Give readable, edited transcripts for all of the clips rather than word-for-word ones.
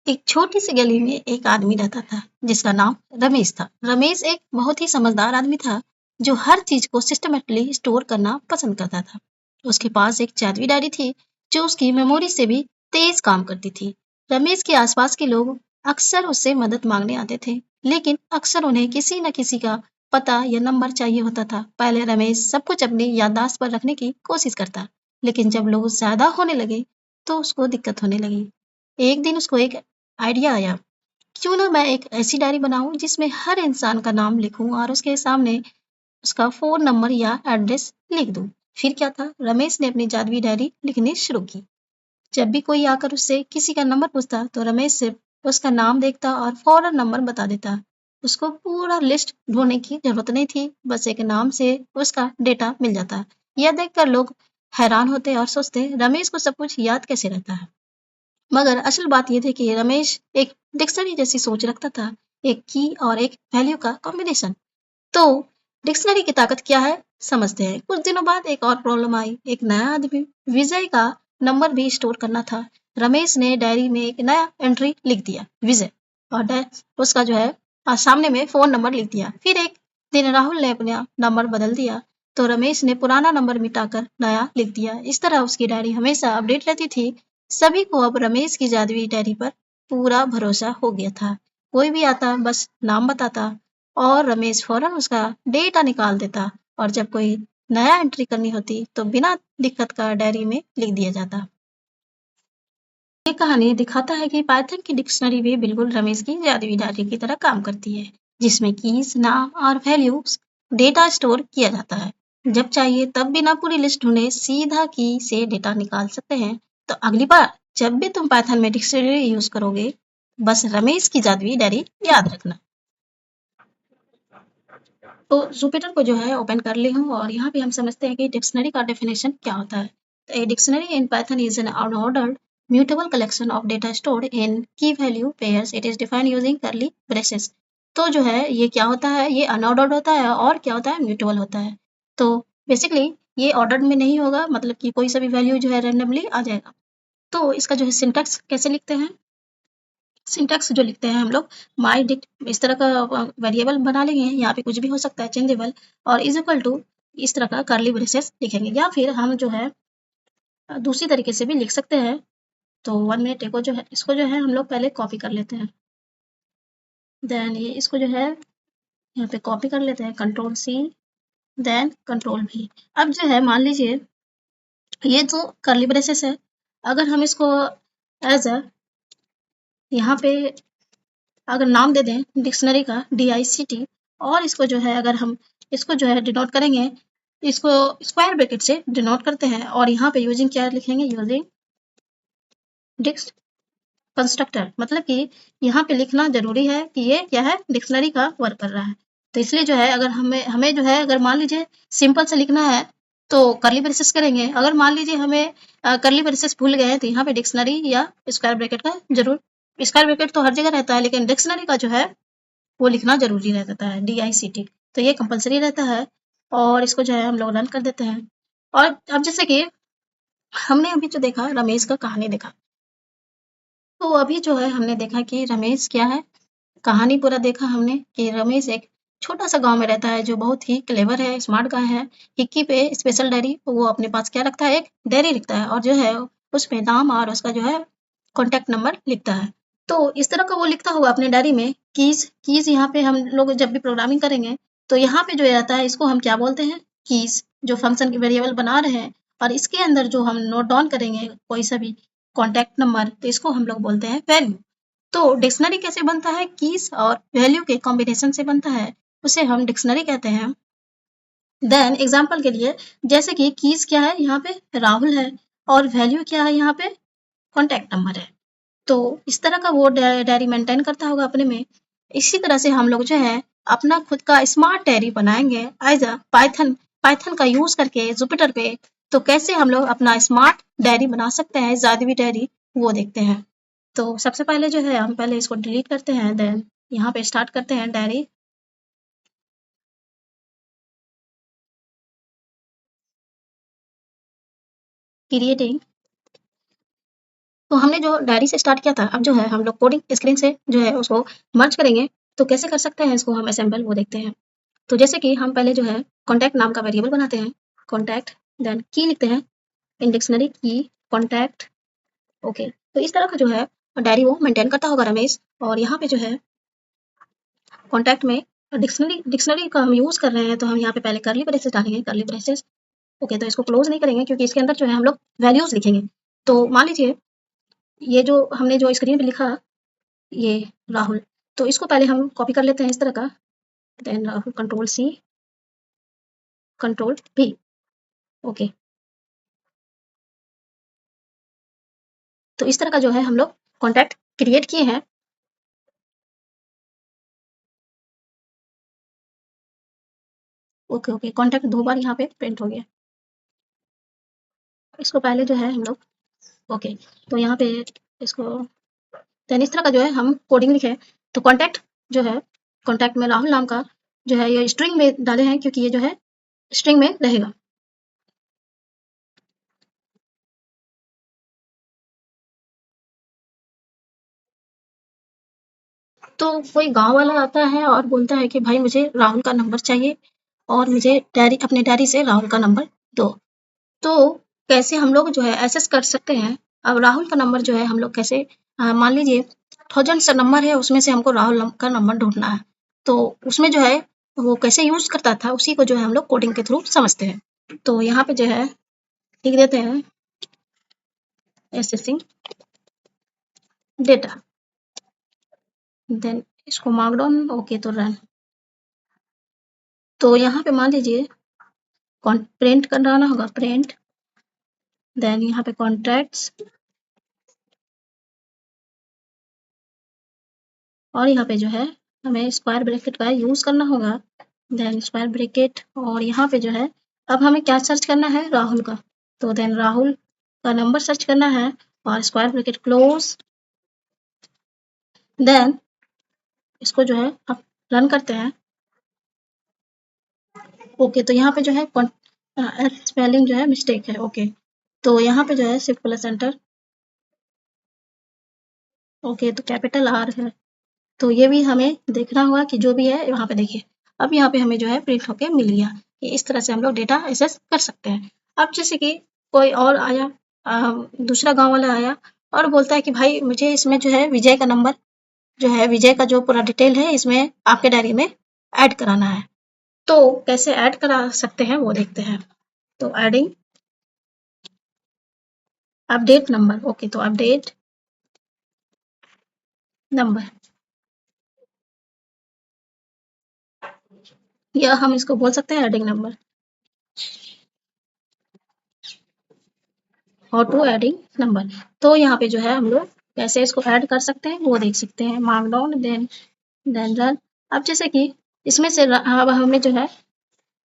एक छोटी सी गली में एक आदमी रहता था जिसका नाम रमेश था। रमेश एक बहुत ही समझदार आदमी था जो हर चीज को सिस्टमेटिकली स्टोर करना पसंद करता था। उसके पास एक जादुई डायरी थी जो उसकी मेमोरी से भी तेज काम करती थी। रमेश के आसपास के लोग अक्सर उससे मदद मांगने आते थे, लेकिन अक्सर उन्हें किसी न किसी का पता या नंबर चाहिए होता था। पहले रमेश सब कुछ अपनी याददाश्त पर रखने की कोशिश करता, लेकिन जब लोग ज्यादा होने लगे तो उसको दिक्कत होने लगी। एक दिन उसको एक आइडिया आया, क्यों ना मैं एक ऐसी डायरी बनाऊं जिसमें हर इंसान का नाम लिखूं और उसके सामने उसका फोन नंबर या एड्रेस लिख दूं। फिर क्या था, रमेश ने अपनी जादुई डायरी लिखनी शुरू की। जब भी कोई आकर उससे किसी का नंबर पूछता तो रमेश सिर्फ उसका नाम देखता और फौरन नंबर बता देता। उसको पूरा लिस्ट ढूंढने की जरूरत नहीं थी, बस एक नाम से उसका डेटा मिल जाता। यह देखकर लोग हैरान होते और सोचते रमेश को सब कुछ याद कैसे रहता है। मगर असल बात ये थी कि रमेश एक डिक्शनरी जैसी सोच रखता था, एक की और एक वैल्यू का कॉम्बिनेशन। तो डिक्शनरी की ताकत क्या है, समझते हैं। कुछ दिनों बाद एक और प्रॉब्लम आई। एक नया आदमी विजय का नंबर भी स्टोर करना था। रमेश ने डायरी में एक नया एंट्री लिख दिया, विजय, और उसका जो है सामने में फोन नंबर लिख दिया। फिर एक दिन राहुल ने अपना नंबर बदल दिया, तो रमेश ने पुराना नंबर मिटाकर नया लिख दिया। इस तरह उसकी डायरी हमेशा अपडेट रहती थी। सभी को अब रमेश की जादुई डायरी पर पूरा भरोसा हो गया था। कोई भी आता बस नाम बताता और रमेश फौरन उसका डेटा निकाल देता, और जब कोई नया एंट्री करनी होती तो बिना दिक्कत का डायरी में लिख दिया जाता। ये कहानी दिखाता है कि पाइथन की डिक्शनरी भी बिल्कुल रमेश की जादुई डायरी की तरह काम करती है, जिसमें कीज, नाम और वैल्यूज डेटा स्टोर किया जाता है। जब चाहिए तब बिना पूरी लिस्ट ढूंढे सीधा की से डेटा निकाल सकते हैं। तो अगली बार जब भी तुम पाइथन में डिक्शनरी यूज करोगे, बस रमेश की जादुई डायरी याद रखना। तो जुपिटर को जो है ओपन कर ली हूँ और यहाँ पे हम समझते हैं कि डिक्शनरी का डेफिनेशन क्या होता है। तो a dictionary in Python is an unordered mutable collection of data stored in key value pairs. It is defined using curly braces. तो जो है ये क्या होता है, ये अनऑर्डर्ड होता है और क्या होता है, म्यूटेबल होता है। तो बेसिकली ये ऑर्डर में नहीं होगा, मतलब कि कोई सा भी वैल्यू जो है रेंडमली आ जाएगा। तो इसका जो है सिंटैक्स कैसे लिखते हैं, सिंटैक्स जो लिखते हैं हम लोग, माई डिक्ट इस तरह का वेरिएबल बना लेंगे, यहाँ पे कुछ भी हो सकता है चेंजेबल, और इज इक्वल टू इस तरह का कर्ली ब्रेसेस लिखेंगे। या फिर हम जो है दूसरी तरीके से भी लिख सकते हैं। तो 1 मिनट को जो है इसको जो है हम लोग पहले कॉपी कर लेते हैं, देन ये इसको जो है यहाँ पे कॉपी कर लेते हैं, कंट्रोल सी देन कंट्रोल भी। अब जो है मान लीजिए ये जो कर्ली ब्रेसेस है, अगर हम इसको एज अ यहाँ पे अगर नाम दे दें डिक्शनरी का DICT, और इसको जो है अगर हम इसको जो है डिनोट करेंगे, इसको स्क्वायर ब्रैकेट से डिनोट करते हैं, और यहाँ पे यूजिंग क्या लिखेंगे, यूजिंग डिक्स कंस्ट्रक्टर, मतलब कि यहाँ पे लिखना जरूरी है कि ये क्या है, डिक्शनरी का वर्क कर रहा है। तो इसलिए जो है अगर हमें हमें जो है अगर मान लीजिए सिंपल से लिखना है तो कर्ली ब्रेसेस करेंगे। अगर मान लीजिए हमें कर्ली ब्रेसेस भूल गए हैं तो यहाँ पे डिक्शनरी या स्क्वायर ब्रैकेट का जरूर, स्क्वायर ब्रैकेट तो हर जगह रहता है लेकिन डिक्शनरी का जो है वो लिखना जरूरी रहता है, DICT। तो ये कंपलसरी रहता है, और इसको जो है हम लोग रन कर देते हैं। और अब जैसे कि हमने अभी जो देखा रमेश का कहानी देखा, तो अभी जो है हमने देखा कि रमेश क्या है, कहानी पूरा देखा हमने कि रमेश एक छोटा सा गांव में रहता है जो बहुत ही क्लेवर है, स्मार्ट गाय है। हिक्की पे स्पेशल डायरी वो अपने पास क्या रखता है, एक डायरी लिखता है, और जो है उसमें नाम और उसका जो है कॉन्टेक्ट नंबर लिखता है। तो इस तरह का वो लिखता हुआ अपने डायरी में कीज कीज, यहाँ पे हम लोग जब भी प्रोग्रामिंग करेंगे तो यहाँ पे जो रहता है इसको हम क्या बोलते हैं, कीज, जो फंक्शन की वेरिएबल बना रहे हैं। और इसके अंदर जो हम नोट डाउन करेंगे कोई सा भी कॉन्टेक्ट नंबर, तो इसको हम लोग बोलते हैं वैल्यू। तो डिक्शनरी कैसे बनता है, कीज और वैल्यू के कॉम्बिनेशन से बनता है, उसे हम डिक्शनरी कहते हैं। देन एग्जांपल के लिए, जैसे कि कीज क्या है, यहाँ पे राहुल है, और वैल्यू क्या है, यहाँ पे कॉन्टेक्ट नंबर है। तो इस तरह का वो डायरी मेंटेन करता होगा अपने में। इसी तरह से हम लोग जो है अपना खुद का स्मार्ट डायरी बनाएंगे एज अ पाइथन, पाइथन का यूज करके जुपिटर पे। तो कैसे हम लोग अपना स्मार्ट डायरी बना सकते हैं, जादुई डायरी, वो देखते हैं। तो सबसे पहले जो है हम पहले इसको डिलीट करते हैं, देन यहाँ पे स्टार्ट करते हैं डायरी क्रिएटिंग। तो हमने जो डायरी से स्टार्ट किया था, अब जो है हम लोग कोडिंग स्क्रीन से जो है उसको मर्ज करेंगे। तो कैसे कर सकते हैं इसको हम असेंबल, वो देखते हैं। तो जैसे कि हम पहले जो है कॉन्टैक्ट नाम का वेरिएबल बनाते हैं, कॉन्टैक्ट, देन की लिखते हैं, इन डिक्शनरी की कॉन्टैक्ट। ओके, तो इस तरह का जो है डायरी वो मेंटेन करता होगा रमेश। और यहाँ पे जो है कॉन्टैक्ट में डिक्शनरी डिक्शनरी का हम यूज़ कर रहे हैं, तो हम यहाँ पे पहले कर्ली ब्रेसेस डालेंगे, कर्ली ब्रेसेस। ओके, तो इसको क्लोज नहीं करेंगे क्योंकि इसके अंदर जो है हम लोग वैल्यूज़ लिखेंगे। तो मान लीजिए ये जो हमने जो स्क्रीन पे लिखा, ये राहुल, तो इसको पहले हम कॉपी कर लेते हैं इस तरह का, then Rahul control C, control V. Okay, तो इस तरह का जो है हम लोग कॉन्टैक्ट क्रिएट किए हैं। ओके, ओके, कॉन्टैक्ट 2 बार यहाँ पे प्रिंट हो गया। इसको पहले जो है हम लोग, ओके, तो यहाँ पे इसको देन इस तरह का जो है हम कोडिंग लिखे। तो कॉन्टैक्ट जो है, कॉन्टैक्ट में राहुल नाम का जो है ये स्ट्रिंग में डाले हैं क्योंकि ये जो है स्ट्रिंग में रहेगा। तो कोई गाँव वाला आता है और बोलता है कि भाई मुझे राहुल का नंबर चाहिए और मुझे अपने डायरी से राहुल का नंबर दो। तो कैसे हम लोग जो है एक्सेस कर सकते हैं? अब राहुल का नंबर जो है हम लोग कैसे, मान लीजिए थाउज़ेंड्स नंबर है, उसमें से हमको राहुल का नंबर ढूँढना है। तो उसमें जो है वो कैसे यूज़ करता था, उसी को जो है हम लोग कोडिंग के थ्रू समझते हैं। तो यहाँ पे जो है लिख देते हैं एक्सेसिंग डेटा, देन इसको मार्कडाउन, ओके, तो रन। तो यहाँ पे मान लीजिए प्रिंट कराना होगा, प्रिंट, देन यहाँ पे कॉन्ट्रैक्ट्स और यहाँ पे जो है हमें स्क्वायर ब्रैकेट का यूज़ करना होगा, देन स्क्वायर ब्रैकेट। और यहाँ पे जो है अब हमें क्या सर्च करना है, राहुल का। तो देन राहुल का नंबर सर्च करना है और स्क्वायर ब्रैकेट क्लोज, देन इसको जो है अब रन करते हैं। ओके, तो यहाँ पे जो है स्पेलिंग जो है मिस्टेक है। ओके, तो यहाँ पे जो है शिफ्ट प्लस एंटर, ओके, तो कैपिटल आर है। तो ये भी हमें देखना होगा कि जो भी है यहाँ पे देखिए, अब यहाँ पे हमें जो है प्रिंट होके मिल गया। ये इस तरह से हम लोग डेटा एक्सेस कर सकते हैं। अब जैसे कि कोई और आया, दूसरा गांव वाला आया और बोलता है कि भाई मुझे इसमें जो है विजय का नंबर जो है, विजय का जो पूरा डिटेल है इसमें आपके डायरी में ऐड कराना है। तो कैसे ऐड करा सकते हैं वो देखते हैं। तो एडिंग अपडेट नंबर, ओके, तो अपडेट नंबर, या हम इसको बोल सकते हैं adding number, auto adding number. तो यहाँ पे जो है हम लोग कैसे इसको ऐड कर सकते हैं वो देख सकते हैं, मार्कडाउन, देन रन। अब जैसे कि इसमें से अब हमें जो है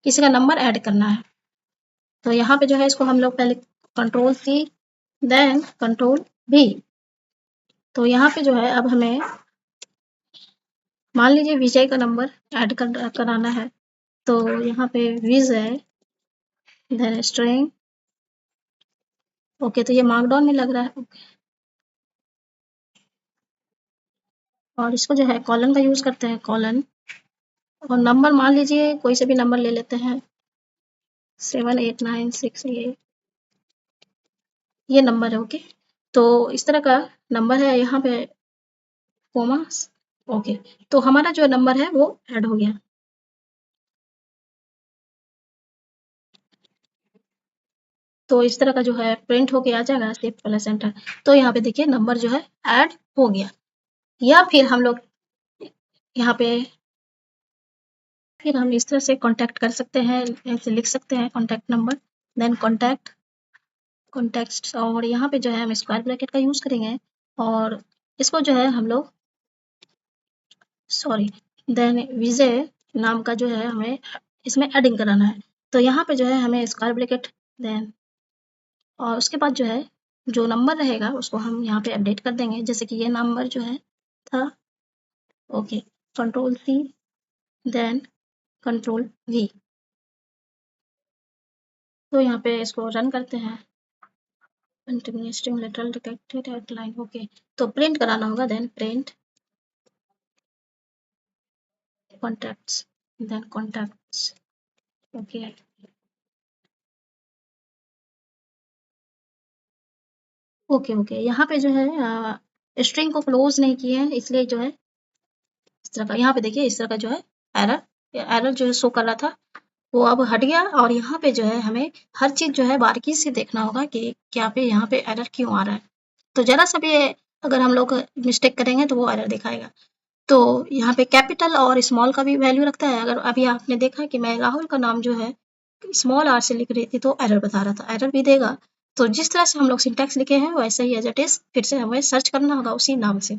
किसी का नंबर ऐड करना है। तो यहाँ पे जो है इसको हम लोग पहले control C, then control V. तो यहाँ पे जो है अब हमें मान लीजिए विजय का नंबर ऐड कराना है। तो यहाँ पे विजय, देन स्ट्रिंग, ओके, तो ये मार्कडाउन में लग रहा है। और इसको जो है कॉलन का यूज करते हैं, कॉलन। और नंबर मान लीजिए कोई से भी नंबर ले लेते हैं, 78968, ये नंबर है। ओके, तो इस तरह का नंबर है यहाँ पे, कोमा, ओके, तो हमारा जो नंबर है वो ऐड हो गया। तो इस तरह का जो है प्रिंट होके आ जाएगा, शिफ्ट प्लस एंटर। तो यहाँ पे देखिए नंबर जो है ऐड हो गया। या फिर हम लोग यहाँ पे फिर हम इस तरह से कांटेक्ट कर सकते हैं, ऐसे लिख सकते हैं contact number, then contact, contacts. और यहाँ पे जो है हम स्क्वायर ब्रैकेट का यूज़ करेंगे और इसको जो है हम लोग, सॉरी, देन विजय नाम का जो है हमें इसमें एडिंग कराना है। तो यहाँ पे जो है हमें स्क्वायर ब्रैकेट, देन और उसके बाद जो है जो नंबर रहेगा उसको हम यहाँ पे अपडेट कर देंगे। जैसे कि ये नंबर जो है था, okay, control C, then control V. तो यहाँ पे इसको रन करते हैं, continuing lateral detected at line. Okay, तो प्रिंट कराना होगा, then print contacts, then contacts. Okay, okay, okay, यहाँ पे जो है स्ट्रिंग को क्लोज नहीं किए हैं, इसलिए जो है इस तरह का, यहाँ पे देखिए इस तरह का जो है एरर, एरर जो है शो कर रहा था वो अब हट गया। और यहाँ पे जो है हमें हर चीज जो है बारीकी से देखना होगा कि क्या पे यहाँ पे एरर क्यों आ रहा है। तो जरा सा भी अगर हम लोग मिस्टेक करेंगे तो वो एरर दिखाएगा। तो यहाँ पे कैपिटल और स्मॉल का भी वैल्यू रखता है। अगर अभी आपने देखा कि मैं राहुल का नाम जो है स्मॉल आर से लिख रही थी तो एरर बता रहा था, एरर भी देगा। तो जिस तरह से हम लोग सिंटैक्स लिखे हैं वैसे ही एज इट इज फिर से हमें सर्च करना होगा उसी नाम से।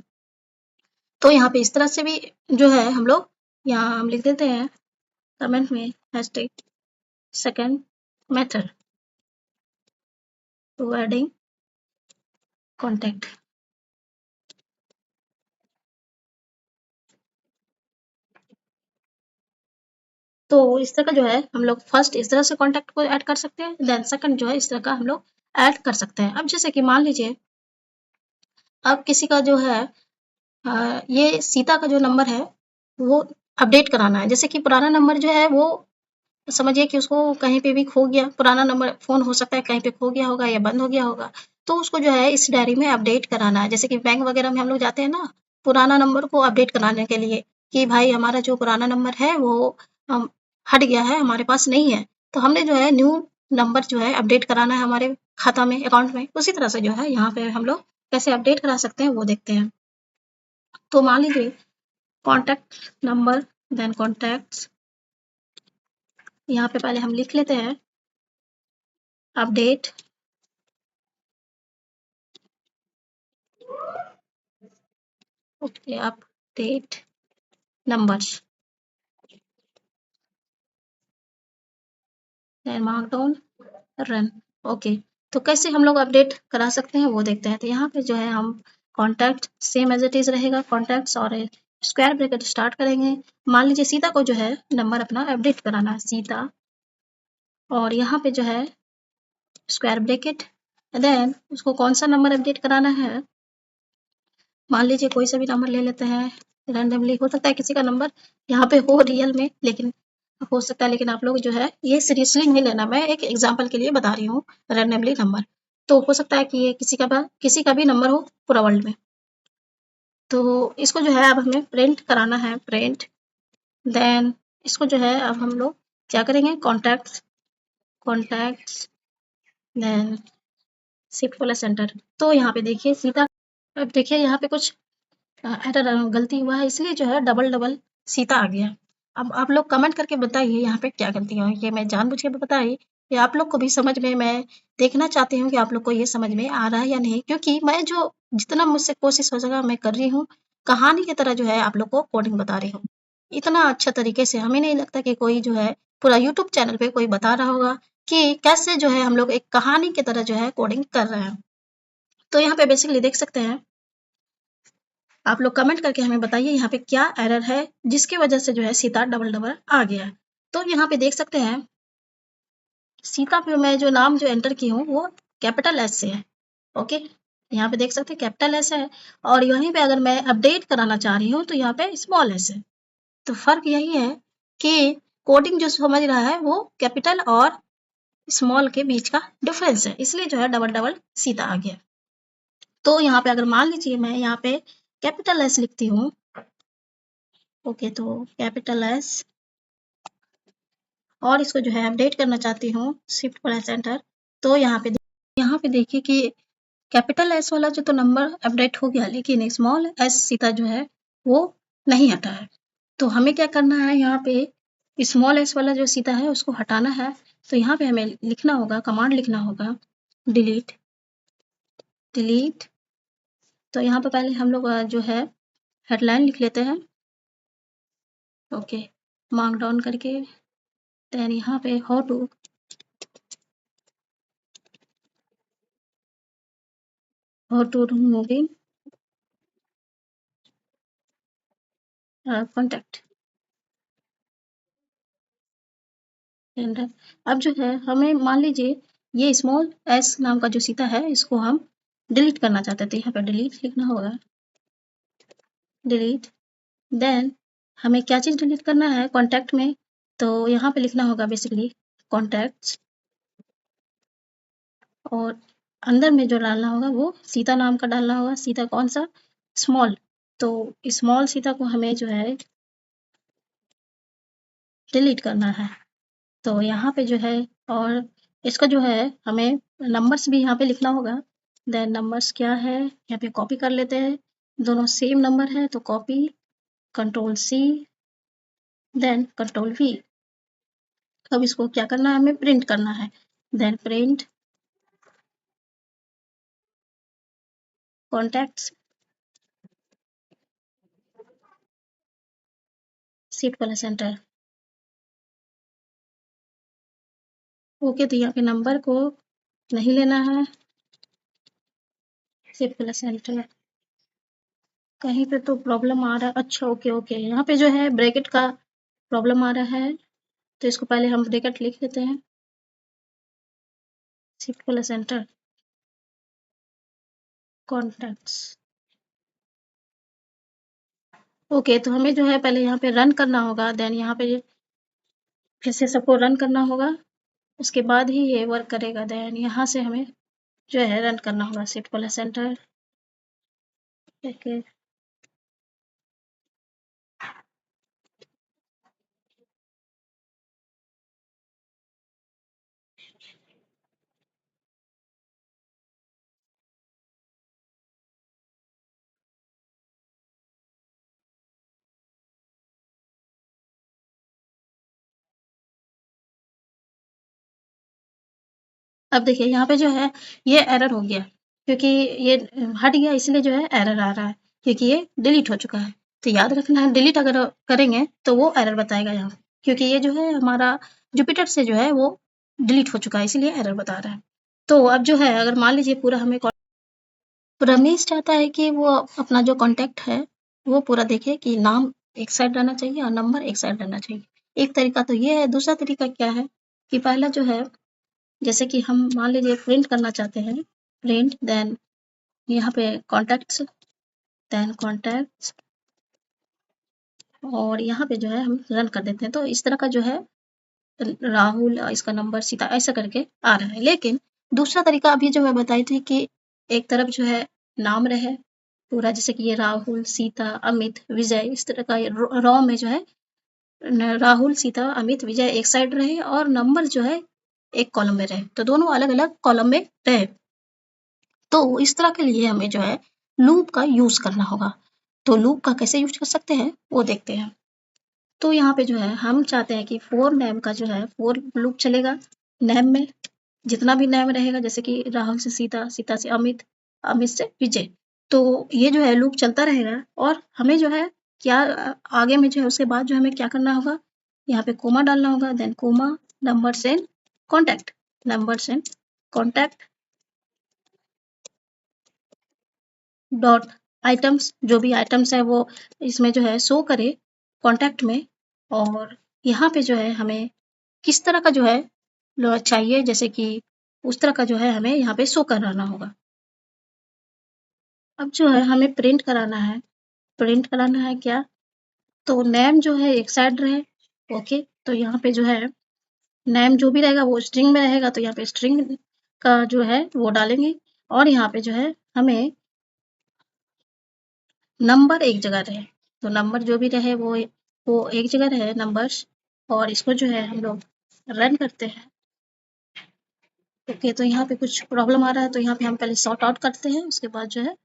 तो यहाँ पे इस तरह से भी जो है हम लोग यहाँ हम लिख देते हैं कमेंट में hashtag second method to adding contact. तो इस तरह का जो है हम लोग फर्स्ट इस तरह से कॉन्टैक्ट को ऐड कर सकते हैं, देन सेकंड जो है इस तरह का हम लोग ऐड कर सकते हैं। अब जैसे कि मान लीजिए अब किसी का जो है ये सीता का जो नंबर है वो अपडेट कराना है। जैसे कि पुराना नंबर जो है वो समझिए कि उसको कहीं पे भी खो गया, पुराना नंबर फ़ोन हो सकता है कहीं पे खो गया होगा या बंद हो गया होगा, तो उसको जो है इस डायरी में अपडेट कराना है। जैसे कि बैंक वगैरह में हम लोग जाते हैं ना, पुराना नंबर को अपडेट कराने के लिए कि भाई हमारा जो पुराना नंबर है वो अम, हट गया है, हमारे पास नहीं है। तो हमने जो है न्यू नंबर जो है अपडेट कराना है हमारे खाता में, अकाउंट में। उसी तरह से जो है यहाँ पे हम लोग कैसे अपडेट करा सकते हैं वो देखते हैं। तो मान लीजिए कॉन्टैक्ट नंबर, देन कॉन्टैक्ट्स, यहाँ पे पहले हम लिख लेते हैं update, okay, update numbers, then mark down, run. Okay, तो कैसे हम लोग अपडेट करा सकते हैं वो देखते हैं। तो यहाँ पे जो है हम contact same as it is रहेगा, कॉन्टैक्ट्स और स्क्वायर ब्रैकेट स्टार्ट करेंगे। मान लीजिए सीता को जो है नंबर अपना अपडेट कराना है, सीता, और यहाँ पे जो है स्क्वायर ब्रैकेट, देन उसको कौन सा नंबर अपडेट कराना है, मान लीजिए कोई सा भी नंबर ले लेते हैं रैंडमली। हो सकता है किसी का नंबर यहाँ पे हो रियल में, लेकिन हो सकता है, लेकिन आप लोग जो है ये सीरियसली नहीं लेना, मैं एक एग्जांपल के लिए बता रही हूँ रैंडमली नंबर। तो हो सकता है कि ये किसी का भी नंबर हो पूरा वर्ल्ड में। तो इसको जो है अब हमें प्रिंट कराना है, प्रिंट, देन इसको जो है अब हम लोग क्या करेंगे, contacts, contacts, then shift plus enter. तो यहाँ पे देखिए सीता, अब देखिए यहाँ पे कुछ एरर गलती हुआ है, इसलिए जो है डबल डबल सीता आ गया। अब आप लोग कमेंट करके बताइए यहाँ पे क्या गलती हुई। ये मैं जानबूझ के बताई, ये आप लोग को भी समझ में, मैं देखना चाहती हूँ कि आप लोग को ये समझ में आ रहा है या नहीं, क्योंकि मैं जो जितना मुझसे कोशिश हो सका मैं कर रही हूँ, कहानी की तरह जो है आप लोग को कोडिंग बता रही हूँ। इतना अच्छा तरीके से हमें नहीं लगता कि कोई जो है पूरा यूट्यूब चैनल पे कोई बता रहा होगा कि कैसे जो है हम लोग एक कहानी की तरह जो है कोडिंग कर रहे हैं। तो यहाँ पे बेसिकली देख सकते हैं, आप लोग कमेंट करके हमें बताइए यहाँ पे क्या एरर है जिसकी वजह से जो है सीता डबल डबल आ गया है। तो यहाँ पे देख सकते हैं सीता पे मैं जो नाम जो एंटर की हूँ वो कैपिटल एस से है। ओके, यहाँ पे देख सकते हैं कैपिटल एस है, और यहीं पे अगर मैं अपडेट कराना चाह रही हूँ तो यहाँ पे स्मॉल एस है। तो फर्क यही है कि कोडिंग जो समझ रहा है वो कैपिटल और स्मॉल के बीच का डिफरेंस है, इसलिए जो है डबल डबल सीता आ गया। तो यहाँ पे अगर मान लीजिए मैं यहाँ पे कैपिटल एस लिखती हूँ, ओके, तो कैपिटल एस, और इसको जो है अपडेट करना चाहती हूँ शिफ्ट प्लस एंटर। तो यहाँ पे देखिए कि कैपिटल एस वाला जो तो नंबर अपडेट हो गया, लेकिन स्मॉल एस सीता जो है वो नहीं हटा है। तो हमें क्या करना है, यहाँ पे स्मॉल एस वाला जो सीता है उसको हटाना है। तो यहाँ पे हमें लिखना होगा, कमांड लिखना होगा, डिलीट, डिलीट। तो यहाँ पे पहले हम लोग जो है हेडलाइन लिख लेते हैं, ओके, मार्क डाउन करके, देन यहाँ पे how to moving contact and. अब जो है हमें मान लीजिए ये स्मॉल एस नाम का जो सीता है इसको हम डिलीट करना चाहते थे, तो यहाँ पे डिलीट लिखना होगा, डिलीट। देन हमें क्या चीज़ डिलीट करना है कॉन्टैक्ट में, तो यहाँ पे लिखना होगा बेसिकली कॉन्टैक्ट्स, और अंदर में जो डालना होगा वो सीता नाम का डालना होगा। सीता कौन सा? स्मॉल। तो स्मॉल सीता को हमें जो है डिलीट करना है। तो यहाँ पे जो है, और इसका जो है हमें नंबर्स भी यहाँ पे लिखना होगा। देन नंबर्स क्या है, यहाँ पे कॉपी कर लेते हैं, दोनों सेम नंबर है तो copy, control C, then control V. अब इसको क्या करना है, हमें प्रिंट करना है। Then print contacts shift plus enter. Okay, तो यहाँ पे नंबर को नहीं लेना है, शिफ्ट प्लस एंटर। कहीं पे तो प्रॉब्लम आ रहा है, अच्छा ओके ओके, यहाँ पे जो है ब्रैकेट का प्रॉब्लम आ रहा है, तो इसको पहले हम ब्रैकेट लिख लेते हैं, shift plus enter, contacts. Okay, तो हमें जो है पहले यहाँ पे रन करना होगा, देन यहाँ पे फिर से सबको रन करना होगा, उसके बाद ही ये वर्क करेगा। देन यहाँ से हमें जो है रन करना होगा, शिफ्ट प्लस एंटर। ओके, अब देखिए यहाँ पे जो है ये एरर हो गया, क्योंकि ये हट गया, इसलिए जो है एरर आ रहा है, क्योंकि ये डिलीट हो चुका है। तो याद रखना है, डिलीट अगर करेंगे तो वो एरर बताएगा यहाँ, क्योंकि ये जो है हमारा जुपिटर से जो है वो डिलीट हो चुका है, इसीलिए एरर बता रहा है। तो अब जो है अगर मान लीजिए पूरा हमें रमेश चाहता है कि वो अपना जो कॉन्टैक्ट है वो पूरा देखे कि नाम एक साइड रहना चाहिए और नंबर एक साइड रहना चाहिए। एक तरीका तो ये है, दूसरा तरीका क्या है कि पहला जो है, जैसे कि हम मान लीजिए प्रिंट करना चाहते हैं, प्रिंट, देन यहाँ पे कॉन्टैक्ट्स, देन कॉन्टैक्ट्स, और यहाँ पे जो है हम रन कर देते हैं, तो इस तरह का जो है राहुल, इसका नंबर सीता, ऐसा करके आ रहा है। लेकिन दूसरा तरीका अभी जो मैं बताई थी कि एक तरफ जो है नाम रहे पूरा, जैसे कि ये राहुल, सीता, अमित, विजय, इस तरह का रॉ में जो है राहुल, सीता, अमित, विजय एक साइड रहे और नंबर जो है एक कॉलम में रहे, तो दोनों अलग अलग कॉलम में रहे। तो इस तरह के लिए हमें जो है लूप का यूज करना होगा। तो लूप का कैसे यूज कर सकते हैं वो देखते हैं। तो यहाँ पे जो है हम चाहते हैं कि फोर नेम का जो है फोर लूप चलेगा, नेम में जितना भी नेम रहेगा, जैसे कि राहुल से सीता, सीता से अमित, अमित से विजय, तो ये जो है लूप चलता रहेगा। और हमें जो है क्या आगे में जो है उसके बाद जो हमें क्या करना होगा, यहाँ पे कोमा डालना होगा, then comma, numbers and contact, numbers and contact dot items, जो भी आइटम्स है वो इसमें जो है शो करे कॉन्टैक्ट में। और यहाँ पे जो है हमें किस तरह का जो है चाहिए, जैसे कि उस तरह का जो है हमें यहाँ पे शो कराना होगा। अब जो है हमें प्रिंट कराना है, प्रिंट कराना है क्या, तो नेम जो है एक साइड रहे। ओके, तो यहाँ पे जो है नेम जो भी रहेगा वो स्ट्रिंग में रहेगा, तो यहाँ पे स्ट्रिंग का जो है वो डालेंगे। और यहाँ पे जो है हमें नंबर एक जगह रहे, तो नंबर जो भी रहे वो एक जगह रहे नंबर्स। और इसको जो है हम लोग रन करते हैं। ओके, तो यहाँ पे कुछ प्रॉब्लम आ रहा है, तो यहाँ पे हम पहले सॉर्ट आउट करते हैं, उसके बाद जो है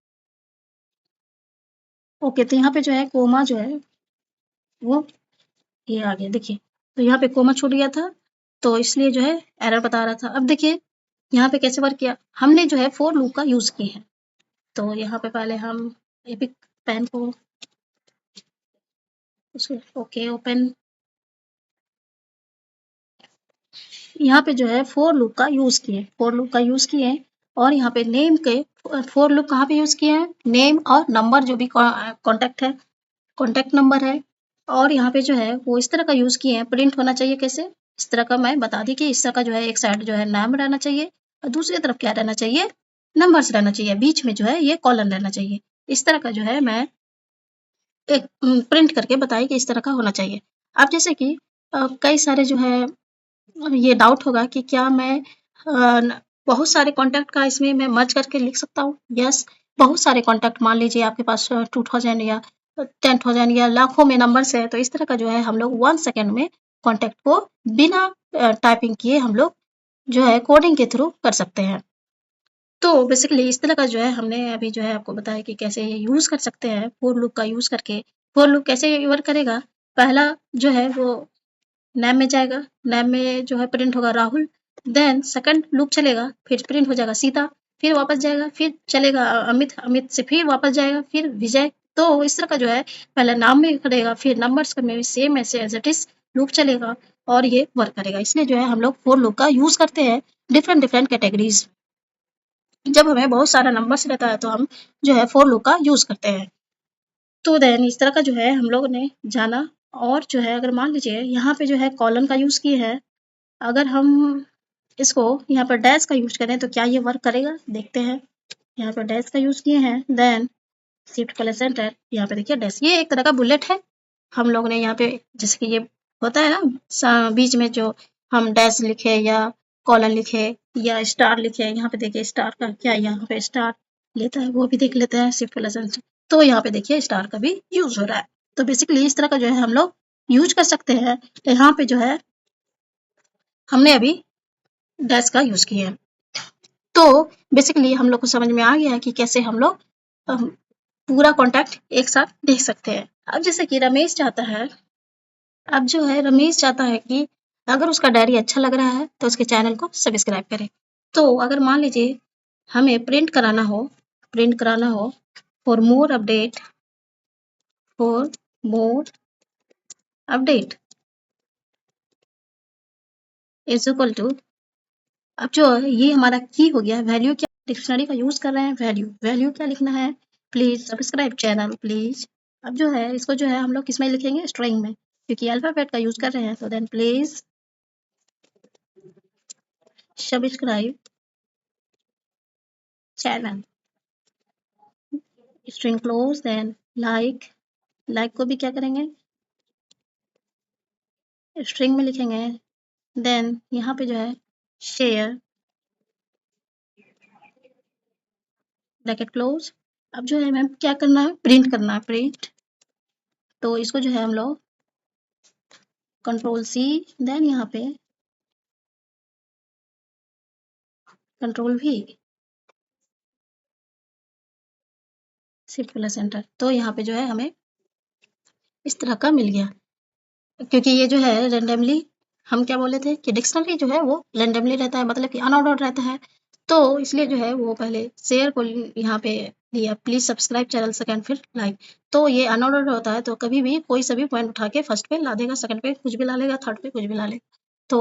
ओके, तो यहाँ पे जो है कोमा जो है वो ये आ गया, देखिए। तो यहाँ पे कोमा छूट गया था, तो इसलिए जो है एरर बता रहा था। अब देखिए यहाँ पे कैसे वर्क किया, हमने जो है फोर लूप का यूज किए हैं। तो यहाँ पे पहले हम एपिक पेन को ओके ओपन, यहाँ पे जो है फोर लूप का यूज किए, फोर लूप का यूज किए। और यहाँ पे नेम के फोर लूप कहाँ पे यूज किए हैं, नेम और नंबर जो भी कॉन्टैक्ट है, कॉन्टैक्ट नंबर है। और यहाँ पे जो है वो इस तरह का यूज किए हैं, प्रिंट होना चाहिए कैसे, इस तरह का मैं बता दी कि इस तरह का जो है एक साइड जो है नाम रहना चाहिए और दूसरी तरफ क्या रहना चाहिए, नंबर्स रहना चाहिए, बीच में जो है ये कॉलन रहना चाहिए। इस तरह का जो है मैं एक प्रिंट करके बताई कि इस तरह का होना चाहिए। अब जैसे कि कई सारे जो है ये डाउट होगा कि क्या मैं बहुत सारे कॉन्टैक्ट का इसमें मैं मर्ज करके लिख सकता हूँ? यस, बहुत सारे कॉन्टैक्ट मान लीजिए आपके पास 2000 या 10,000 या लाखों में नंबर्स है, तो इस तरह का जो है हम लोग 1 सेकंड में कॉन्टैक्ट को बिना टाइपिंग किए हम लोग जो है कोडिंग के थ्रू कर सकते हैं। तो बेसिकली इस तरह का जो है हमने अभी जो है आपको बताया कि कैसे ये यूज़ कर सकते हैं फॉर लूप का यूज़ करके। फॉर लूप कैसे वर्क करेगा? पहला जो है वो नेम में जाएगा, नेम में जो है प्रिंट होगा राहुल, देन सेकंड लूप चलेगा, फिर प्रिंट हो जाएगा सीता, फिर वापस जाएगा, फिर चलेगा अमित, अमित से फिर वापस जाएगा, फिर विजय। तो इस तरह का जो है पहले नाम में करेगा, फिर नंबर्स में भी सेम ऐसे एज इट इज लूप चलेगा और ये वर्क करेगा। इसलिए जो है हम लोग फॉर लूप का यूज करते हैं डिफरेंट डिफरेंट कैटेगरीज। जब हमें बहुत सारा नंबर्स रहता है तो हम जो है फॉर लूप का यूज करते हैं। तो देन इस तरह का जो है हम लोगों ने जाना। और जो है अगर मान लीजिए यहाँ पे जो है कॉलन का यूज किए हैं, अगर हम इसको यहाँ पर डैश का यूज करें तो क्या ये वर्क करेगा, देखते हैं। यहाँ पर डैश का यूज किए हैं, देन शिफ्ट प्लस एंटर, यहाँ पे देखिए डैश, ये एक तरह का बुलेट है। हम लोग ने यहाँ पे जैसे कि ये होता है ना बीच में जो हम डैश लिखे या कॉलन लिखे या स्टार लिखे, यहाँ पे देखिए स्टार का क्या यहाँ पे स्टार लेता है वो भी देख लेते हैं शिफ्ट प्लस एंटर। तो यहाँ पे देखिए स्टार का भी यूज हो रहा है। तो बेसिकली इस तरह का जो है हम लोग यूज कर सकते हैं। तो यहाँ पे जो है हमने अभी डैश का यूज किया है। तो बेसिकली हम लोग को समझ में आ गया है कि कैसे हम लोग पूरा कॉन्टैक्ट एक साथ देख सकते हैं। अब जैसे कि रमेश चाहता है, अब जो है रमेश चाहता है कि अगर उसका डायरी अच्छा लग रहा है तो उसके चैनल को सब्सक्राइब करें। तो अगर मान लीजिए हमें प्रिंट कराना हो for more update, for more update is equal to, अब जो है ये हमारा की हो गया वैल्यू, क्या डिक्शनरी का यूज कर रहे हैं, वैल्यू, वैल्यू क्या लिखना है, प्लीज सब्सक्राइब चैनल प्लीज। अब जो है इसको जो है हम लोग किसमें लिखेंगे, स्ट्रिंग में, क्योंकि अल्फाबेट का यूज कर रहे हैं। तो then please subscribe channel, string close, then like, like को भी क्या करेंगे स्ट्रिंग में लिखेंगे, देन यहाँ पे जो है शेयर ब्रैकेट क्लोज। अब जो है मैम क्या करना है, प्रिंट करना है, प्रिंट। तो इसको जो है हम लोग कंट्रोल सी, देन यहाँ पे control we, shift plus enter. तो यहाँ पे जो है हमें इस तरह का मिल गया, क्योंकि ये जो है रेंडमली, हम क्या बोले थे कि डिक्शनरी जो है वो रेंडमली रहता है, मतलब कि अनऑर्डर्ड रहता है। तो इसलिए जो है वो पहले शेयर को यहाँ पे दिया, प्लीज सब्सक्राइब चैनल, सेकंड फिर लाइक। तो ये अनऑर्डर्ड होता है तो कभी भी कोई सा भी पॉइंट उठा के फर्स्ट पे ला देगा, सेकंड पे कुछ भी ला लेगा, थर्ड पे कुछ भी ला लेगा। तो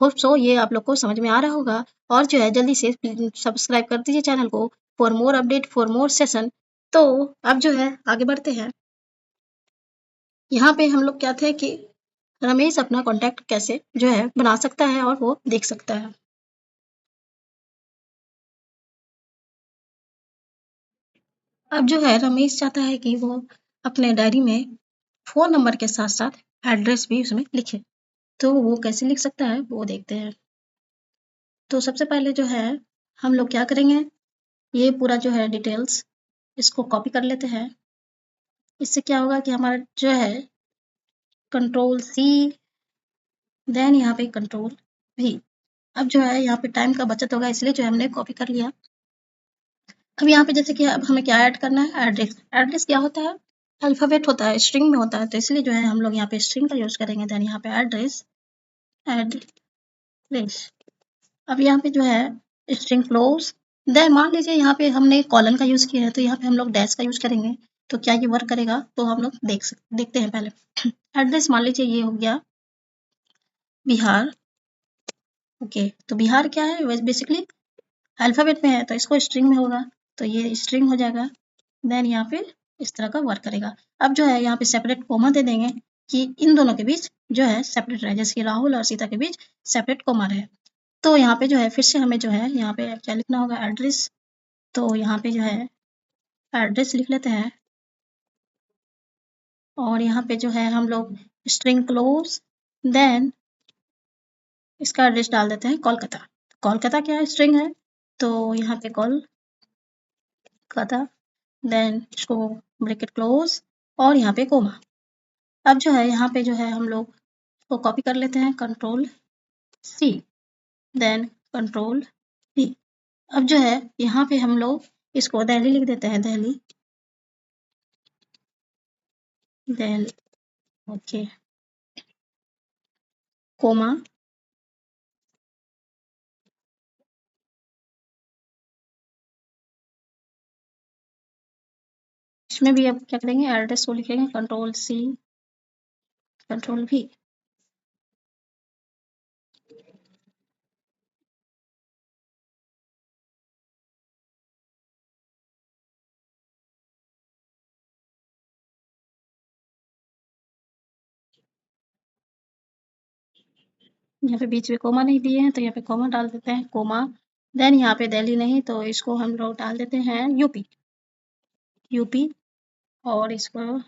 होप सो ये आप लोग को समझ में आ रहा होगा। और जो है जल्दी से सब्सक्राइब कर दीजिए चैनल को for more update, for more session. तो अब जो है आगे बढ़ते हैं। यहाँ पे हम लोग क्या थे कि रमेश अपना कॉन्टैक्ट कैसे जो है बना सकता है और वो देख सकता है। अब जो है रमेश चाहता है कि वो अपने डायरी में फ़ोन नंबर के साथ-साथ एड्रेस भी उसमें लिखे। तो वो कैसे लिख सकता है वो देखते हैं। तो सबसे पहले जो है हम लोग क्या करेंगे, ये पूरा जो है डिटेल्स इसको कॉपी कर लेते हैं। इससे क्या होगा कि हमारा जो है कंट्रोल सी, देन यहाँ पे कंट्रोल वी। अब जो है यहाँ पे टाइम का बचत होगा इसलिए जो है हमने कॉपी कर लिया। अब यहाँ पे जैसे कि अब हमें क्या ऐड करना है, एड्रेस। एड्रेस क्या होता है, अल्फ़ाबेट होता है, स्ट्रिंग में होता है, तो इसलिए जो है हम लोग यहाँ पे स्ट्रिंग का यूज़ करेंगे। देन यहाँ पे एड्रेस, एड्रेस। अब यहाँ पे जो है स्ट्रिंग क्लोज, देन मान लीजिए यहाँ पे हमने कॉलन का यूज़ किया है तो यहाँ पे हम लोग डैश का यूज़ करेंगे। तो क्या ये वर्क करेगा, तो हम लोग देखते हैं पहले। एड्रेस मान लीजिए ये हो गया बिहार, ओके। तो बिहार क्या है, बेसिकली अल्फ़ाबेट में है तो इसको स्ट्रिंग में होगा, तो ये स्ट्रिंग हो जाएगा। देन यहाँ पे इस तरह का वर्क करेगा। अब जो है यहाँ पे सेपरेट कोमा दे देंगे, कि इन दोनों के बीच जो है सेपरेट रहे, जैसे कि राहुल और सीता के बीच सेपरेट कोमा रहे। तो यहाँ पे जो है फिर से हमें जो है यहाँ पे क्या लिखना होगा, एड्रेस। तो यहाँ पे जो है एड्रेस लिख लेते हैं और यहाँ पे जो है हम लोग स्ट्रिंग क्लोज, देन इसका एड्रेस डाल देते हैं कोलकाता। कोलकाता क्या है, स्ट्रिंग है, तो यहाँ पे कोलकाता, देन इसको ब्रैकेट क्लोज और यहाँ पे कोमा। अब जो है यहाँ पे जो है हम लोग इसको कॉपी कर लेते हैं, control C, then control V. अब जो है यहाँ पे हम लोग इसको दिल्ली लिख देते हैं, दिल्ली, दिल्ली, ओके, कोमा, इसमें भी अब क्या करेंगे, एड्रेस को लिखेंगे कंट्रोल सी, कंट्रोल वी। यहाँ पे बीच में कोमा नहीं दिए हैं तो यहाँ पे कोमा डाल देते हैं, कोमा, देन यहाँ पे दिल्ली नहीं तो इसको हम लोग डाल देते हैं यूपी, यूपी, और इसको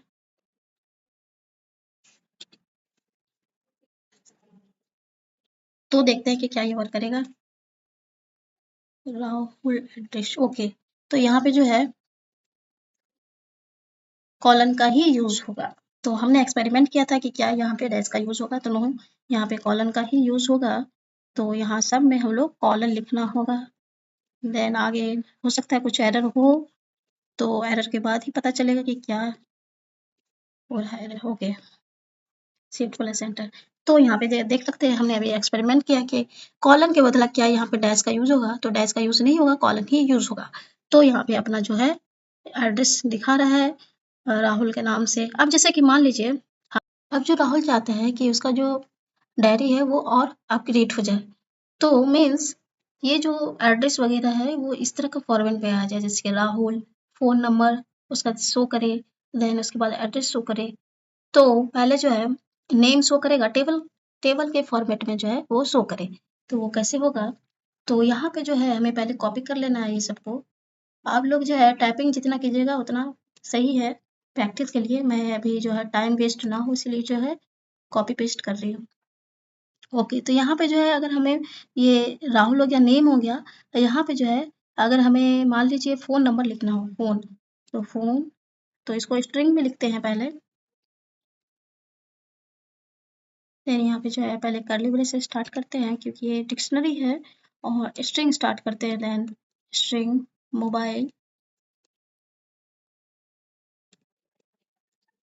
तो देखते हैं कि क्या ये वर्क करेगा। राहुल एड्रेस, ओके, तो यहाँ पे जो है कॉलन का ही यूज होगा। तो हमने एक्सपेरिमेंट किया था कि क्या यहाँ पे डैश का यूज होगा, तो नो, यहाँ पे कॉलन का ही यूज होगा। तो यहाँ सब में हम लोग कॉलन लिखना होगा। देन आगे हो सकता है कुछ एरर हो, तो एरर के बाद ही पता चलेगा कि क्या हो रहा है। Okay, shift plus enter. तो यहाँ पे देख सकते हैं हमने अभी एक्सपेरिमेंट किया कि कॉलन के बदला क्या यहाँ पे डैश का यूज होगा, तो डैश का यूज नहीं होगा, कॉलन ही यूज होगा। तो यहाँ पे अपना जो है एड्रेस दिखा रहा है राहुल के नाम से। अब जैसे कि मान लीजिए अब जो राहुल चाहते हैं कि उसका जो डायरी है वो और अपग्रेड हो जाए, तो मीन्स ये जो एड्रेस वगैरह है वो इस तरह का फॉर्मेट में आ जाए, जैसे कि राहुल, फोन नंबर उसका शो करे, देन उसके बाद एड्रेस शो करे। तो पहले जो है नेम शो करेगा, टेबल टेबल के फॉर्मेट में जो है वो शो करे। तो वो कैसे होगा, तो यहाँ पे जो है हमें पहले कॉपी कर लेना है ये सबको। आप लोग जो है टाइपिंग जितना कीजिएगा उतना सही है, प्रैक्टिस के लिए। मैं अभी जो है टाइम वेस्ट ना हो इसलिए जो है कॉपी पेस्ट कर रही हूँ। ओके, तो यहाँ पे जो है अगर हमें ये राहुल हो गया, नेम हो गया, तो यहाँ पे जो है अगर हमें मान लीजिए फ़ोन नंबर लिखना हो, फ़ोन, तो फ़ोन, तो इसको स्ट्रिंग में लिखते हैं पहले। देन यहाँ पे जो है पहले कर्ली ब्रेस से स्टार्ट करते हैं क्योंकि ये डिक्शनरी है, और स्ट्रिंग स्टार्ट करते हैं, then string mobile,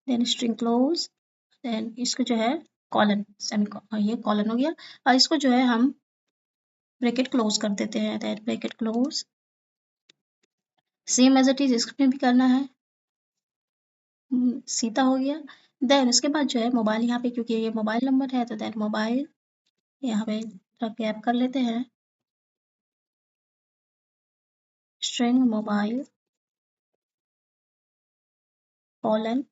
then string close, then इसको जो है कॉलन, ये कॉलन हो गया, और इसको जो है हम ब्रैकेट क्लोज कर देते हैं, then bracket close. Same as it is इसमें भी करना है। सीता हो गया। देन उसके बाद जो है मोबाइल, यहाँ पे क्योंकि ये मोबाइल नंबर है तो देन मोबाइल यहाँ पे गैप कर लेते हैं, स्ट्रिंग मोबाइल कॉलन।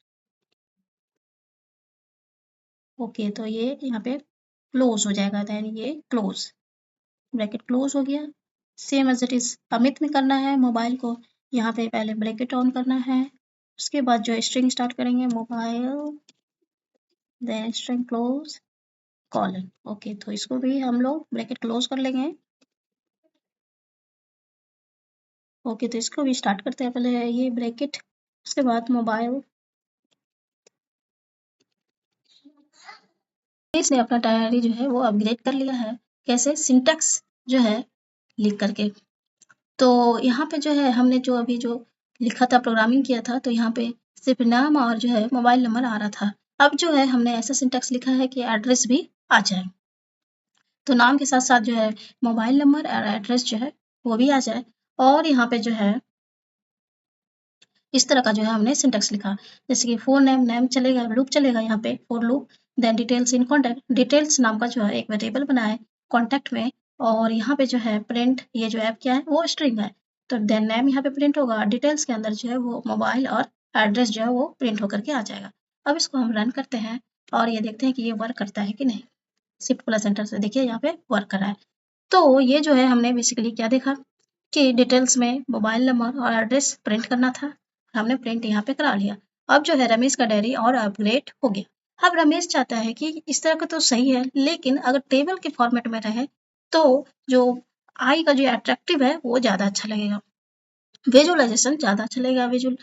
ओके, तो ये यहाँ पे क्लोज हो जाएगा, देन ये क्लोज, ब्रैकेट क्लोज हो गया। Same as it is Amit में करना है, मोबाइल को यहाँ पे पहले ब्रैकेट ऑन करना है, उसके बाद जो स्ट्रिंग स्टार्ट करेंगे mobile, then string close colon. Okay, तो इसको भी हम लोग ब्रैकेट क्लोज कर लेंगे। ओके, तो इसको भी स्टार्ट करते हैं, पहले ये ब्रैकेट, उसके बाद मोबाइल। इसने अपना डायरी जो है वो अपग्रेड कर लिया है, कैसे, सिंटैक्स जो है लिख करके। तो यहाँ पे जो है हमने जो अभी जो लिखा था, प्रोग्रामिंग किया था, तो यहाँ पे सिर्फ नाम और जो है मोबाइल नंबर आ रहा था। अब जो है हमने ऐसा सिंटैक्स लिखा है कि एड्रेस भी आ जाए, तो नाम के साथ साथ जो है मोबाइल नंबर और एड्रेस जो है वो भी आ जाए। और यहाँ पे जो है इस तरह का जो है हमने सिंटैक्स लिखा, जैसे कि फोर नेम, नेम चलेगा, लूप चलेगा यहाँ पे, for loop, then details in contact, details नाम का जो है एक वेरिएबल बनाए कॉन्टैक्ट में, और यहाँ पे जो है प्रिंट, ये जो ऐप क्या है वो स्ट्रिंग है, तो देन नेम यहाँ पे प्रिंट होगा, डिटेल्स के अंदर जो है वो मोबाइल और एड्रेस जो है वो प्रिंट होकर के आ जाएगा। अब इसको हम रन करते हैं, और ये देखते हैं कि ये वर्क करता है कि नहीं। शिफ्ट प्लस एंटर से देखिए यहाँ पे वर्क कर रहा है। तो ये जो है हमने बेसिकली क्या देखा कि डिटेल्स में मोबाइल नंबर और एड्रेस प्रिंट करना था, हमने प्रिंट यहाँ पे करा लिया। अब जो है रमेश का डायरी और अपग्रेड हो गया। अब रमेश चाहता है कि इस तरह का तो सही है, लेकिन अगर टेबल के फॉर्मेट में रहे तो जो आई का जो अट्रैक्टिव है वो ज़्यादा अच्छा लगेगा, विजुअलाइजेशन ज़्यादा अच्छा लगेगा, विजुअल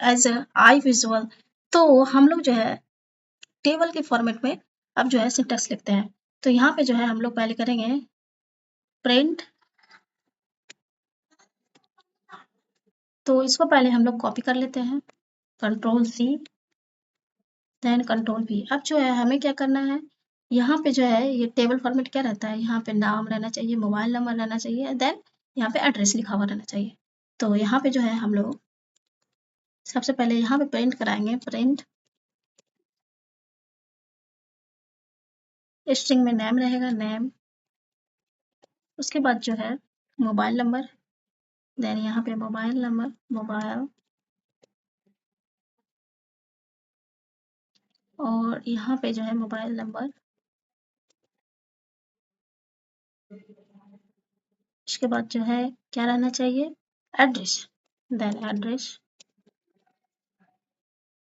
एज आई विजुअल। तो हम लोग जो है टेबल के फॉर्मेट में अब जो है सिंटेक्स लिखते हैं। तो यहाँ पे जो है हम लोग पहले करेंगे प्रिंट, तो इसको पहले हम लोग कॉपी कर लेते हैं, control C then control V. अब जो है हमें क्या करना है, यहाँ पे जो है ये टेबल फॉर्मेट क्या रहता है, यहाँ पे नाम रहना चाहिए, मोबाइल नंबर रहना चाहिए, देन यहाँ पे एड्रेस लिखा हुआ रहना चाहिए। तो यहाँ पे जो है हम लोग सबसे पहले यहाँ पे प्रिंट कराएंगे, प्रिंट स्ट्रिंग में नेम रहेगा, नेम, उसके बाद जो है मोबाइल नंबर, देन यहाँ पे मोबाइल नंबर, मोबाइल, और यहाँ पे जो है मोबाइल नंबर, उसके बाद जो है क्या रहना चाहिए, address, then address,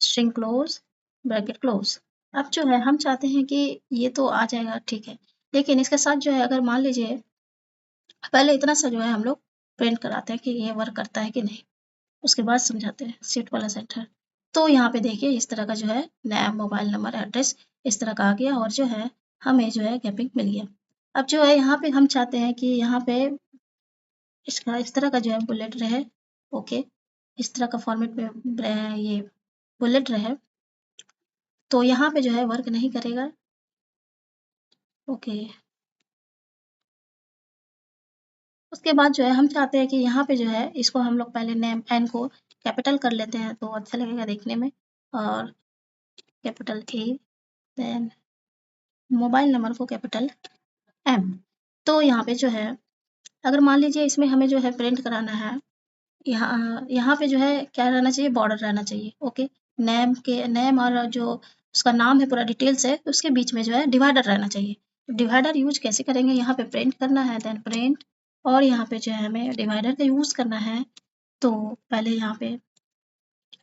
string close, bracket close. अब जो है हम चाहते हैं कि ये तो आ जाएगा, ठीक है, लेकिन इसके साथ जो है अगर मान लीजिए पहले इतना सा जो है हम लोग प्रिंट कराते हैं कि ये वर्क करता है कि नहीं, उसके बाद समझाते हैं शिफ्ट वाला सेंटर। तो यहाँ पे देखिए इस तरह का जो है नेम, मोबाइल नंबर, एड्रेस इस तरह का आ गया, और जो है हमें जो है गैपिंग मिल गया। अब जो है यहाँ पे हम चाहते हैं कि यहाँ पे इसका इस तरह का जो है बुलेट रहे, ओके, इस तरह का फॉर्मेट में ये बुलेट रहे, तो यहाँ पे जो है वर्क नहीं करेगा, ओके। उसके बाद जो है हम चाहते हैं कि यहाँ पे जो है इसको हम लोग पहले नेम एन को कैपिटल कर लेते हैं तो अच्छा लगेगा देखने में, और capital A, then mobile number को कैपिटल एम। तो यहाँ पे जो है अगर मान लीजिए इसमें हमें जो है प्रिंट कराना है, यहाँ यहाँ पे जो है क्या रहना चाहिए, बॉर्डर रहना चाहिए, ओके। नेम और जो उसका नाम है पूरा डिटेल्स है उसके बीच में जो है डिवाइडर रहना चाहिए। डिवाइडर यूज कैसे करेंगे, यहाँ पे प्रिंट करना है, देन प्रिंट, और यहाँ पे जो है हमें डिवाइडर का यूज करना है। तो पहले यहाँ पे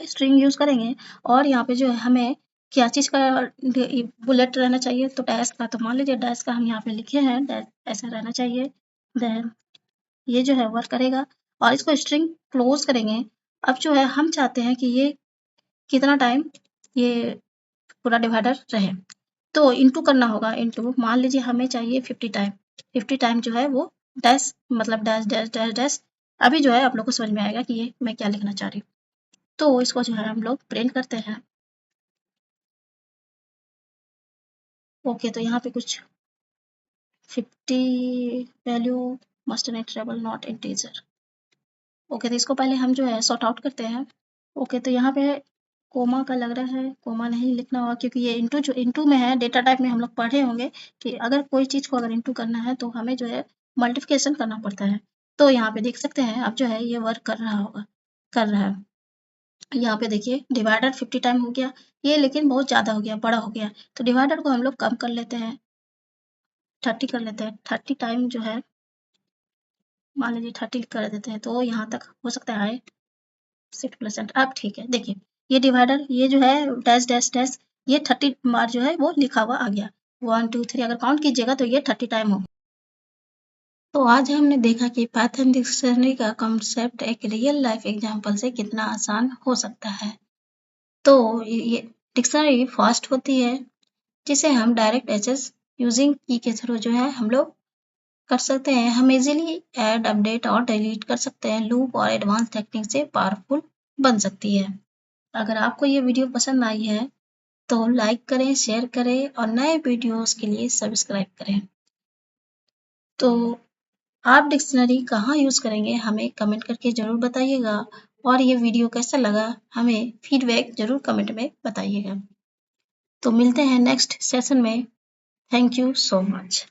स्ट्रिंग यूज करेंगे, और यहाँ पे जो है हमें क्या चीज़ का बुलेट रहना चाहिए, तो डैश का, तो मान लीजिए डैश का हम यहाँ पे लिखे हैं, डैश ऐसा रहना चाहिए, देन ये जो है वर्क करेगा, और इसको स्ट्रिंग क्लोज करेंगे। अब जो है हम चाहते हैं कि ये कितना टाइम ये पूरा डिवाइडर रहे, तो इंटू करना होगा, इंटू मान लीजिए हमें चाहिए 50 टाइम, 50 टाइम जो है वो डैश, मतलब डैश डैश डैश डैश। अभी जो है आप लोग को समझ में आएगा कि ये मैं क्या लिखना चाह रही हूँ। तो इसको जो है हम लोग प्रिंट करते हैं, ओके। तो यहाँ पे कुछ 50 value must not treble not integer, okay. तो इसको पहले हम जो है सॉर्ट आउट करते हैं, ओके। तो यहाँ पे कोमा का लग रहा है, कोमा नहीं लिखना होगा क्योंकि ये इंटू, जो इंटू में है डेटा टाइप में हम लोग पढ़े होंगे कि अगर कोई चीज़ को अगर इंटू करना है तो हमें जो है मल्टीप्लिकेशन करना पड़ता है। तो यहाँ पे देख सकते हैं अब जो है ये वर्क कर रहा होगा, कर रहा है। यहाँ पे देखिए डिवाइडर 50 टाइम हो गया, ये लेकिन बहुत ज़्यादा हो गया, बड़ा हो गया, तो डिवाइडर को हम लोग कम कर लेते हैं, 30 कर लेते हैं। 30 टाइम जो है मान लीजिए 30 कर देते हैं, तो यहाँ तक हो सकता है 6%। अब ठीक है, देखिए ये डिवाइडर, ये जो है डैश डैश डैश, ये 30 बार जो है वो लिखा हुआ आ गया, 1 2 3 अगर काउंट कीजिएगा तो ये 30 टाइम होगा। तो आज हमने देखा कि पाइथन डिक्शनरी का कॉन्सेप्ट एक रियल लाइफ एग्जांपल से कितना आसान हो सकता है। तो ये डिक्शनरी फास्ट होती है, जिसे हम डायरेक्ट एक्सेस यूजिंग की के थ्रू जो है हम लोग कर सकते हैं। हम इजीली ऐड, अपडेट और डिलीट कर सकते हैं। लूप और एडवांस टेक्निक से पावरफुल बन सकती है। अगर आपको ये वीडियो पसंद आई है तो लाइक करें, शेयर करें और नए वीडियोस के लिए सब्सक्राइब करें। तो आप डिक्शनरी कहाँ यूज़ करेंगे हमें कमेंट करके ज़रूर बताइएगा, और ये वीडियो कैसा लगा हमें फीडबैक ज़रूर कमेंट में बताइएगा। तो मिलते हैं नेक्स्ट सेशन में। Thank you so much.